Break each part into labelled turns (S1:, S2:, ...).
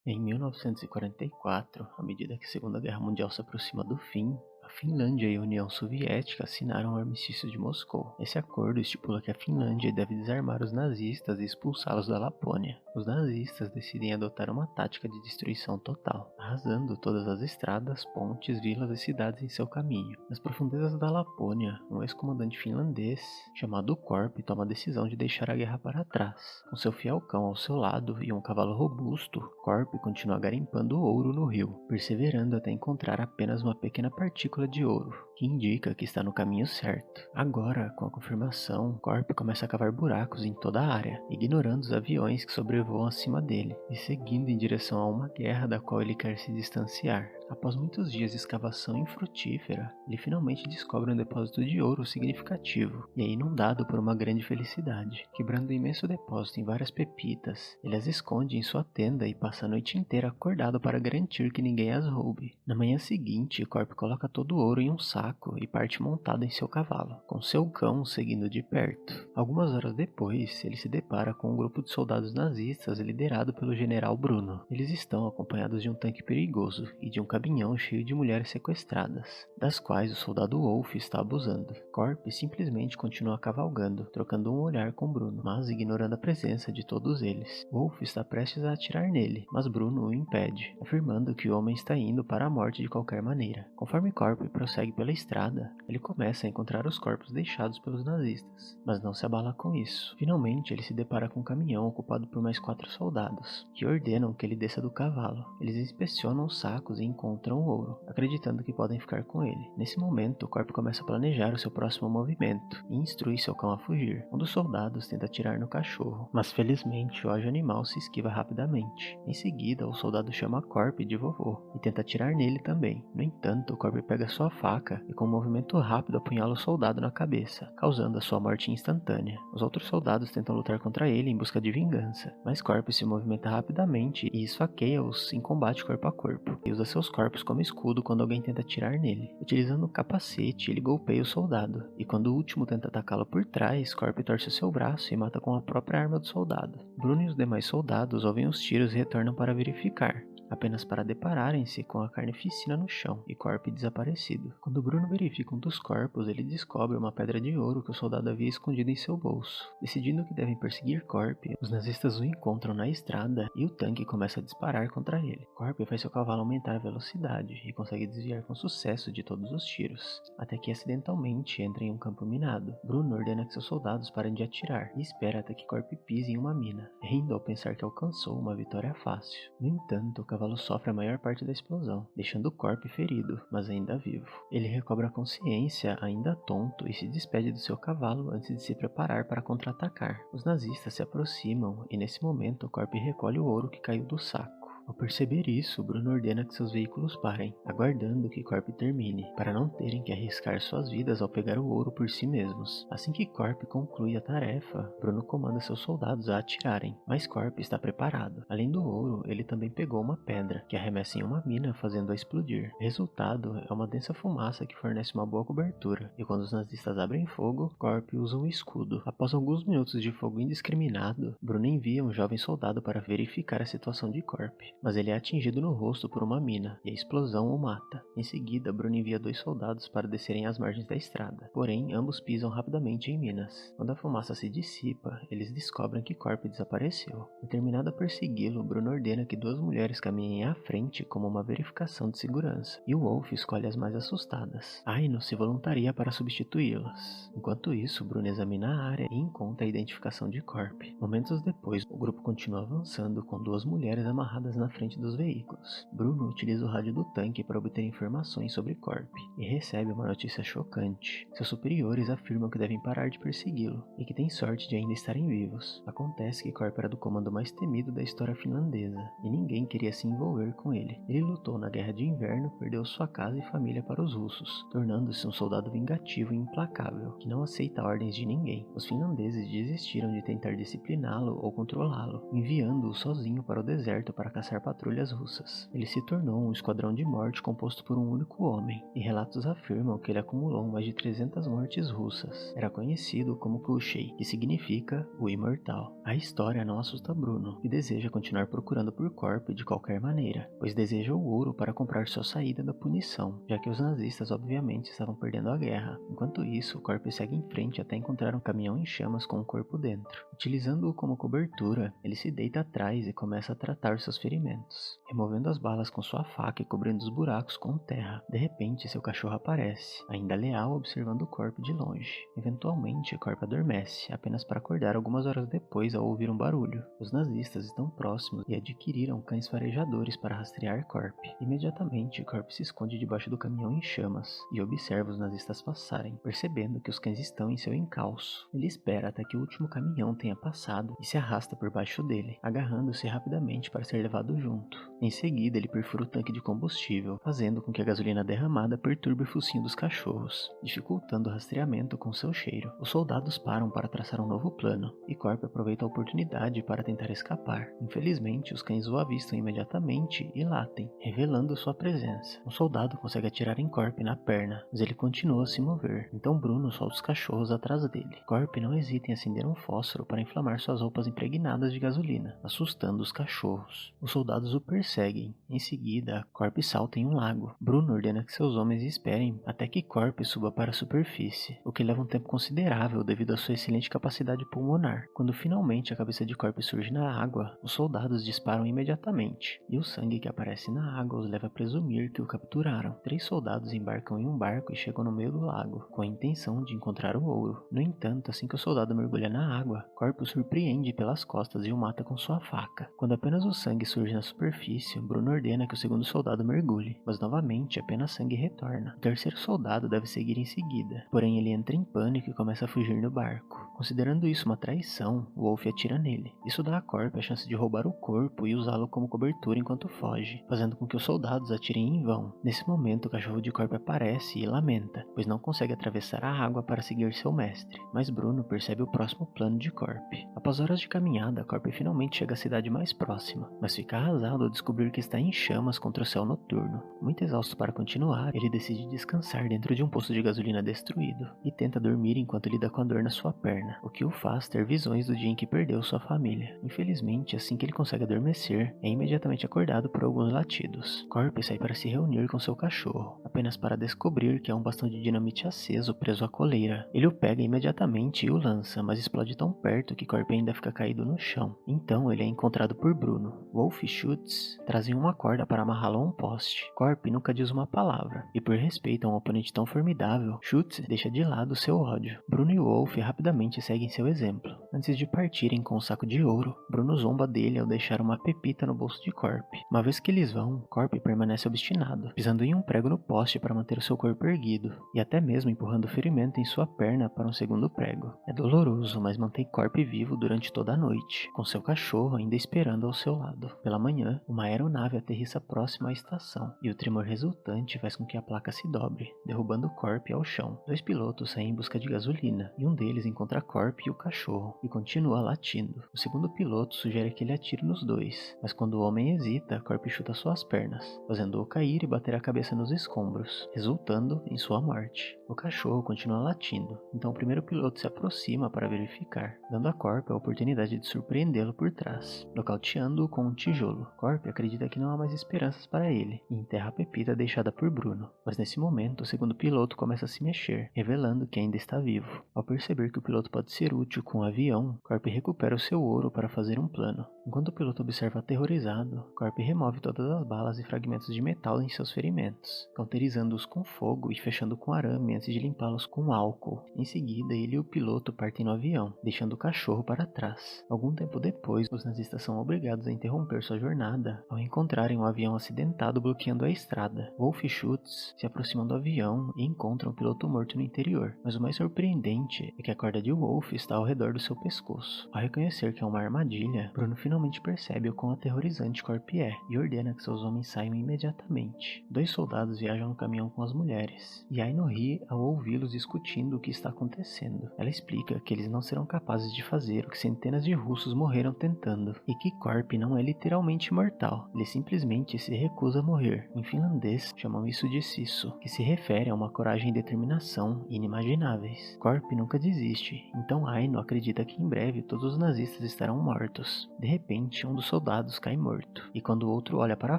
S1: Em 1944, à medida que a Segunda Guerra Mundial se aproxima do fim, a Finlândia e a União Soviética assinaram o Armistício de Moscou. Esse acordo estipula que a Finlândia deve desarmar os nazistas e expulsá-los da Lapônia. Os nazistas decidem adotar uma tática de destruição total, arrasando todas as estradas, pontes, vilas e cidades em seu caminho. Nas profundezas da Lapônia, um ex-comandante finlandês, chamado Korpi, toma a decisão de deixar a guerra para trás. Com seu fiel cão ao seu lado e um cavalo robusto, Korpi continua garimpando ouro no rio, perseverando até encontrar apenas uma pequena partícula de ouro, que indica que está no caminho certo. Agora, com a confirmação, Korpi começa a cavar buracos em toda a área, ignorando os aviões que sobrevoam acima dele, e seguindo em direção a uma guerra da qual ele quer se distanciar. Após muitos dias de escavação infrutífera, ele finalmente descobre um depósito de ouro significativo, e é inundado por uma grande felicidade. Quebrando o imenso depósito em várias pepitas, ele as esconde em sua tenda e passa a noite inteira acordado para garantir que ninguém as roube. Na manhã seguinte, Korpi coloca todo o ouro em um saco e parte montado em seu cavalo, com seu cão seguindo de perto. Algumas horas depois, ele se depara com um grupo de soldados nazistas liderado pelo general Bruno. Eles estão acompanhados de um tanque perigoso e de um caminhão cheio de mulheres sequestradas, das quais o soldado Wolf está abusando. Korpi simplesmente continua cavalgando, trocando um olhar com Bruno, mas ignorando a presença de todos eles. Wolf está prestes a atirar nele, mas Bruno o impede, afirmando que o homem está indo para a morte de qualquer maneira. Conforme Korpi prossegue pela estrada, ele começa a encontrar os corpos deixados pelos nazistas, mas não se abala com isso. Finalmente, ele se depara com um caminhão ocupado por mais 4 soldados, que ordenam que ele desça do cavalo. Eles inspecionam os sacos e encontram o ouro, acreditando que podem ficar com ele. Nesse momento, o Korpi começa a planejar o seu próximo movimento e instrui seu cão a fugir. Um dos soldados tenta atirar no cachorro, mas felizmente o ágil animal se esquiva rapidamente. Em seguida, o soldado chama Korpi de vovô e tenta atirar nele também. No entanto, Korpi pega sua faca e com um movimento rápido apunhala o soldado na cabeça, causando a sua morte instantânea. Os outros soldados tentam lutar contra ele em busca de vingança, mas Korpi se movimenta rapidamente e esfaqueia-os em combate corpo a corpo, e usa seus corpos como escudo quando alguém tenta atirar nele. Utilizando o capacete, ele golpeia o soldado, e quando o último tenta atacá-lo por trás, Korpi torce seu braço e mata com a própria arma do soldado. Bruno e os demais soldados ouvem os tiros e retornam para verificar, apenas para depararem-se com a carnificina no chão e Korpi desaparecido. Quando Bruno verifica um dos corpos, ele descobre uma pedra de ouro que o soldado havia escondido em seu bolso. Decidindo que devem perseguir Korpi, os nazistas o encontram na estrada e o tanque começa a disparar contra ele. Korpi faz seu cavalo aumentar a velocidade e consegue desviar com sucesso de todos os tiros, até que acidentalmente entra em um campo minado. Bruno ordena que seus soldados parem de atirar e espera até que Korpi pise em uma mina, rindo ao pensar que alcançou uma vitória fácil. No entanto, o cavalo sofre a maior parte da explosão, deixando Korpi ferido, mas ainda vivo. Ele recobra a consciência, ainda tonto, e se despede do seu cavalo antes de se preparar para contra-atacar. Os nazistas se aproximam e nesse momento Korpi recolhe o ouro que caiu do saco. Ao perceber isso, Bruno ordena que seus veículos parem, aguardando que Korpi termine, para não terem que arriscar suas vidas ao pegar o ouro por si mesmos. Assim que Korpi conclui a tarefa, Bruno comanda seus soldados a atirarem, mas Korpi está preparado. Além do ouro, ele também pegou uma pedra, que arremessa em uma mina, fazendo-a explodir. O resultado é uma densa fumaça que fornece uma boa cobertura, e quando os nazistas abrem fogo, Korpi usa um escudo. Após alguns minutos de fogo indiscriminado, Bruno envia um jovem soldado para verificar a situação de Korpi, mas ele é atingido no rosto por uma mina, e a explosão o mata. Em seguida, Bruno envia 2 soldados para descerem às margens da estrada, porém ambos pisam rapidamente em minas. Quando a fumaça se dissipa, eles descobrem que Korpi desapareceu. Determinado a persegui-lo, Bruno ordena que 2 mulheres caminhem à frente como uma verificação de segurança, e o Wolf escolhe as mais assustadas. Aino se voluntaria para substituí-las. Enquanto isso, Bruno examina a área e encontra a identificação de Korpi. Momentos depois, o grupo continua avançando com 2 mulheres amarradas na frente dos veículos. Bruno utiliza o rádio do tanque para obter informações sobre Korpi e recebe uma notícia chocante. Seus superiores afirmam que devem parar de persegui-lo e que têm sorte de ainda estarem vivos. Acontece que Korpi era do comando mais temido da história finlandesa e ninguém queria se envolver com ele. Ele lutou na Guerra de Inverno, perdeu sua casa e família para os russos, tornando-se um soldado vingativo e implacável, que não aceita ordens de ninguém. Os finlandeses desistiram de tentar discipliná-lo ou controlá-lo, enviando-o sozinho para o deserto para caçar caçar patrulhas russas. Ele se tornou um esquadrão de morte composto por um único homem, e relatos afirmam que ele acumulou mais de 300 mortes russas. Era conhecido como Kushey, que significa o imortal. A história não assusta Bruno, que deseja continuar procurando por Corp de qualquer maneira, pois deseja o ouro para comprar sua saída da punição, já que os nazistas obviamente estavam perdendo a guerra. Enquanto isso, Corp segue em frente até encontrar um caminhão em chamas com o corpo dentro. Utilizando-o como cobertura, ele se deita atrás e começa a tratar seus ferimentos, removendo as balas com sua faca e cobrindo os buracos com terra. De repente, seu cachorro aparece, ainda leal, observando Corp de longe. Eventualmente, Corp adormece, apenas para acordar algumas horas depois ao ouvir um barulho. Os nazistas estão próximos e adquiriram cães farejadores para rastrear Corp. Imediatamente, Corp se esconde debaixo do caminhão em chamas e observa os nazistas passarem, percebendo que os cães estão em seu encalço. Ele espera até que o último caminhão tenha passado e se arrasta por baixo dele, agarrando-se rapidamente para ser levado junto. Em seguida, ele perfura o tanque de combustível, fazendo com que a gasolina derramada perturbe o focinho dos cachorros, dificultando o rastreamento com seu cheiro. Os soldados param para traçar um novo plano, e Corp aproveita a oportunidade para tentar escapar. Infelizmente, os cães o avistam imediatamente e latem, revelando sua presença. Um soldado consegue atirar em Corp na perna, mas ele continua a se mover. Então Bruno solta os cachorros atrás dele. Corp não hesita em acender um fósforo para inflamar suas roupas impregnadas de gasolina, assustando os cachorros. Os soldados o perseguem. Em seguida, Corp salta em um lago. Bruno ordena que seus homens esperem até que Corp suba para a superfície, o que leva um tempo considerável devido à sua excelente capacidade pulmonar. Quando finalmente a cabeça de Corp surge na água, os soldados disparam imediatamente, e o sangue que aparece na água os leva a presumir que o capturaram. 3 soldados embarcam em um barco e chegam no meio do lago, com a intenção de encontrar o ouro. No entanto, assim que o soldado mergulha na água, Corp o surpreende pelas costas e o mata com sua faca. Quando apenas o sangue surge na superfície, Bruno ordena que o segundo soldado mergulhe, mas novamente apenas sangue retorna. O terceiro soldado deve seguir em seguida, porém ele entra em pânico e começa a fugir no barco. Considerando isso uma traição, Wolf atira nele. Isso dá a Corp a chance de roubar o corpo e usá-lo como cobertura enquanto foge, fazendo com que os soldados atirem em vão. Nesse momento, o cachorro de Corp aparece e lamenta, pois não consegue atravessar a água para seguir seu mestre. Mas Bruno percebe o próximo plano de Corp. Após horas de caminhada, Corp finalmente chega à cidade mais próxima, mas fica arrasado ao descobrir que está em chamas contra o céu noturno. Muito exausto para continuar, ele decide descansar dentro de um poço de gasolina destruído e tenta dormir enquanto lida com a dor na sua perna, o que o faz ter visões do dia em que perdeu sua família. Infelizmente, assim que ele consegue adormecer, é imediatamente acordado por alguns latidos. Corp sai para se reunir com seu cachorro, apenas para descobrir que há um bastão de dinamite aceso preso à coleira. Ele o pega imediatamente e o lança, mas explode tão perto que Corp ainda fica caído no chão. Então ele é encontrado por Bruno. Wolf e Schutz trazem uma corda para amarrá-lo a um poste. Corp nunca diz uma palavra, e por respeito a um oponente tão formidável, Schutz deixa de lado seu ódio. Bruno e Wolf rapidamente seguem seu exemplo. Antes de partirem com um saco de ouro, Bruno zomba dele ao deixar uma pepita no bolso de Corp. Uma vez que eles vão, Corp permanece obstinado, pisando em um prego no poste para manter o seu corpo erguido, e até mesmo empurrando o ferimento em sua perna para um segundo prego. É doloroso, mas mantém Corp vivo durante toda a noite, com seu cachorro ainda esperando ao seu lado. Pela manhã, uma aeronave aterrissa próxima à estação, e o tremor resultante faz com que a placa se dobre, derrubando Corp ao chão. 2 pilotos saem em busca de gasolina, e um deles encontra Corp e o cachorro, e continua latindo. O segundo piloto sugere que ele atire nos 2, mas quando o homem hesita, Corp chuta suas pernas, fazendo-o cair e bater a cabeça nos escombros, resultando em sua morte. O cachorro continua latindo, então o primeiro piloto se aproxima para verificar, dando a Corp a oportunidade de surpreendê-lo por trás, nocauteando-o com um tijolo. Corp acredita que não há mais esperanças para ele, e enterra a pepita deixada por Bruno. Mas nesse momento, o segundo piloto começa a se mexer, revelando que ainda está vivo. Ao perceber que o piloto pode ser útil com o avião, Corp recupera o seu ouro para fazer um plano. Enquanto o piloto observa aterrorizado, Corp remove todas as balas e fragmentos de metal em seus ferimentos, cauterizando-os com fogo e fechando com arame antes de limpá-los com álcool. Em seguida, ele e o piloto partem no avião, deixando o cachorro para trás. Algum tempo depois, os nazistas são obrigados a interromper sua jornada ao encontrarem um avião acidentado bloqueando a estrada. Wolf e Schutz se aproximam do avião e encontram o piloto morto no interior, mas o mais surpreendente é que a corda de Wolf está ao redor do seu pescoço. Ao reconhecer que é uma armadilha, Bruno finalmente finalmente percebe o quão aterrorizante Corp é e ordena que seus homens saiam imediatamente. 2 soldados viajam no caminhão com as mulheres, e Aino ri ao ouvi-los discutindo o que está acontecendo. Ela explica que eles não serão capazes de fazer o que centenas de russos morreram tentando, e que Corp não é literalmente imortal, ele simplesmente se recusa a morrer. Em finlandês, chamam isso de sisu, que se refere a uma coragem e determinação inimagináveis. Corp nunca desiste, então Aino acredita que em breve todos os nazistas estarão mortos. De repente, um dos soldados cai morto, e quando o outro olha para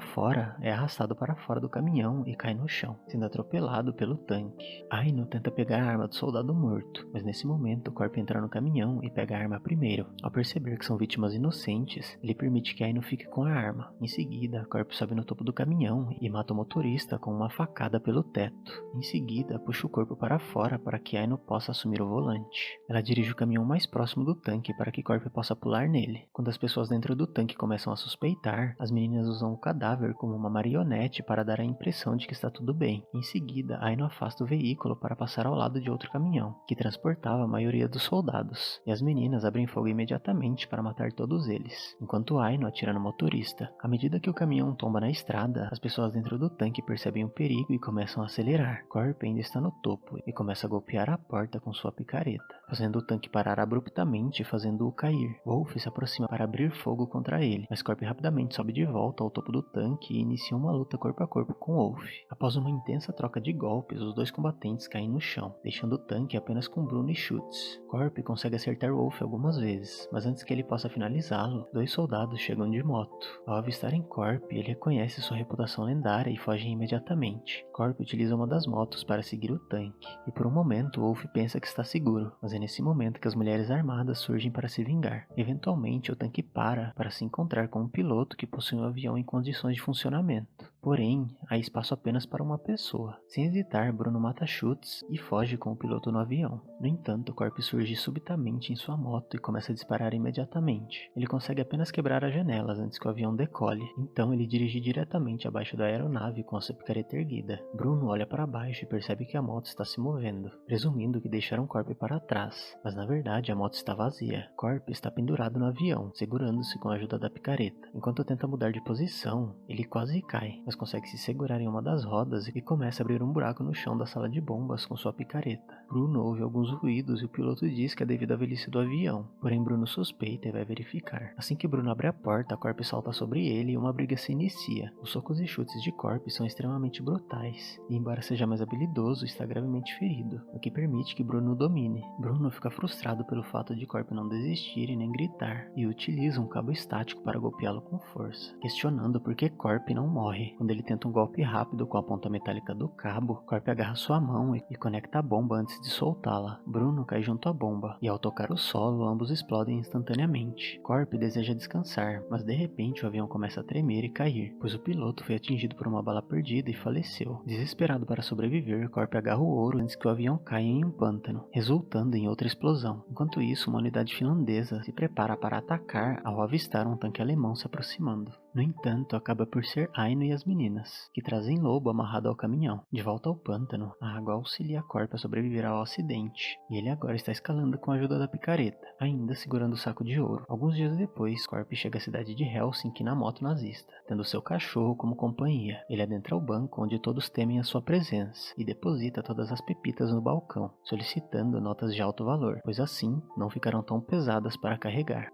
S1: fora, é arrastado para fora do caminhão e cai no chão, sendo atropelado pelo tanque. Aino tenta pegar a arma do soldado morto, mas nesse momento Corp entra no caminhão e pega a arma primeiro. Ao perceber que são vítimas inocentes, ele permite que Aino fique com a arma. Em seguida, Corp sobe no topo do caminhão e mata o motorista com uma facada pelo teto. Em seguida, puxa o corpo para fora para que Aino possa assumir o volante. Ela dirige o caminhão mais próximo do tanque para que Corp possa pular nele. Quando as pessoas dentro do tanque começam a suspeitar, as meninas usam o cadáver como uma marionete para dar a impressão de que está tudo bem. Em seguida, Aino afasta o veículo para passar ao lado de outro caminhão, que transportava a maioria dos soldados, e as meninas abrem fogo imediatamente para matar todos eles, enquanto Aino atira no motorista. À medida que o caminhão tomba na estrada, as pessoas dentro do tanque percebem o perigo e começam a acelerar. Corp ainda está no topo e começa a golpear a porta com sua picareta, fazendo o tanque parar abruptamente e fazendo-o cair. Wolf se aproxima para abrir fogo contra ele, mas Corp rapidamente sobe de volta ao topo do tanque e inicia uma luta corpo a corpo com Wolf. Após uma intensa troca de golpes, os 2 combatentes caem no chão, deixando o tanque apenas com Bruno e Schutz. Corp consegue acertar Wolf algumas vezes, mas antes que ele possa finalizá-lo, 2 soldados chegam de moto. Ao avistarem Corp, ele reconhece sua reputação lendária e foge imediatamente. Corp utiliza uma das motos para seguir o tanque, e por um momento Wolf pensa que está seguro, mas é nesse momento que as mulheres armadas surgem para se vingar. Eventualmente, o tanque para se encontrar com um piloto que possui um avião em condições de funcionamento. Porém, há espaço apenas para uma pessoa. Sem hesitar, Bruno mata Schutz e foge com o piloto no avião. No entanto, Corp surge subitamente em sua moto e começa a disparar imediatamente. Ele consegue apenas quebrar as janelas antes que o avião decole, então ele dirige diretamente abaixo da aeronave com a sua picareta erguida. Bruno olha para baixo e percebe que a moto está se movendo, presumindo que deixaram Corp para trás, mas na verdade a moto está vazia. Corp está pendurado no avião, segurando-se com a ajuda da picareta. Enquanto tenta mudar de posição, ele quase cai, mas consegue se segurar em uma das rodas e começa a abrir um buraco no chão da sala de bombas com sua picareta. Bruno ouve alguns ruídos e o piloto diz que é devido à velhice do avião, porém Bruno suspeita e vai verificar. Assim que Bruno abre a porta, Corp salta sobre ele e uma briga se inicia. Os socos e chutes de Corp são extremamente brutais, e embora seja mais habilidoso, está gravemente ferido, o que permite que Bruno o domine. Bruno fica frustrado pelo fato de Corp não desistir e nem gritar, e utiliza um cabo estático para golpeá-lo com força, questionando por que Corp não morre. Quando ele tenta um golpe rápido com a ponta metálica do cabo, Corp agarra sua mão e conecta a bomba antes de soltá-la. Bruno cai junto à bomba, e ao tocar o solo, ambos explodem instantaneamente. Corp deseja descansar, mas de repente o avião começa a tremer e cair, pois o piloto foi atingido por uma bala perdida e faleceu. Desesperado para sobreviver, Corp agarra o ouro antes que o avião caia em um pântano, resultando em outra explosão. Enquanto isso, uma unidade finlandesa se prepara para atacar ao avistar um tanque alemão se aproximando. No entanto, acaba por ser Aino e as meninas, que trazem Lobo amarrado ao caminhão. De volta ao pântano, a água auxilia Corp a sobreviver ao acidente, e ele agora está escalando com a ajuda da picareta, ainda segurando o saco de ouro. Alguns dias depois, Corp chega à cidade de Helsinki na moto nazista, tendo seu cachorro como companhia. Ele adentra o banco onde todos temem a sua presença, e deposita todas as pepitas no balcão, solicitando notas de alto valor, pois assim não ficarão tão pesadas para carregar.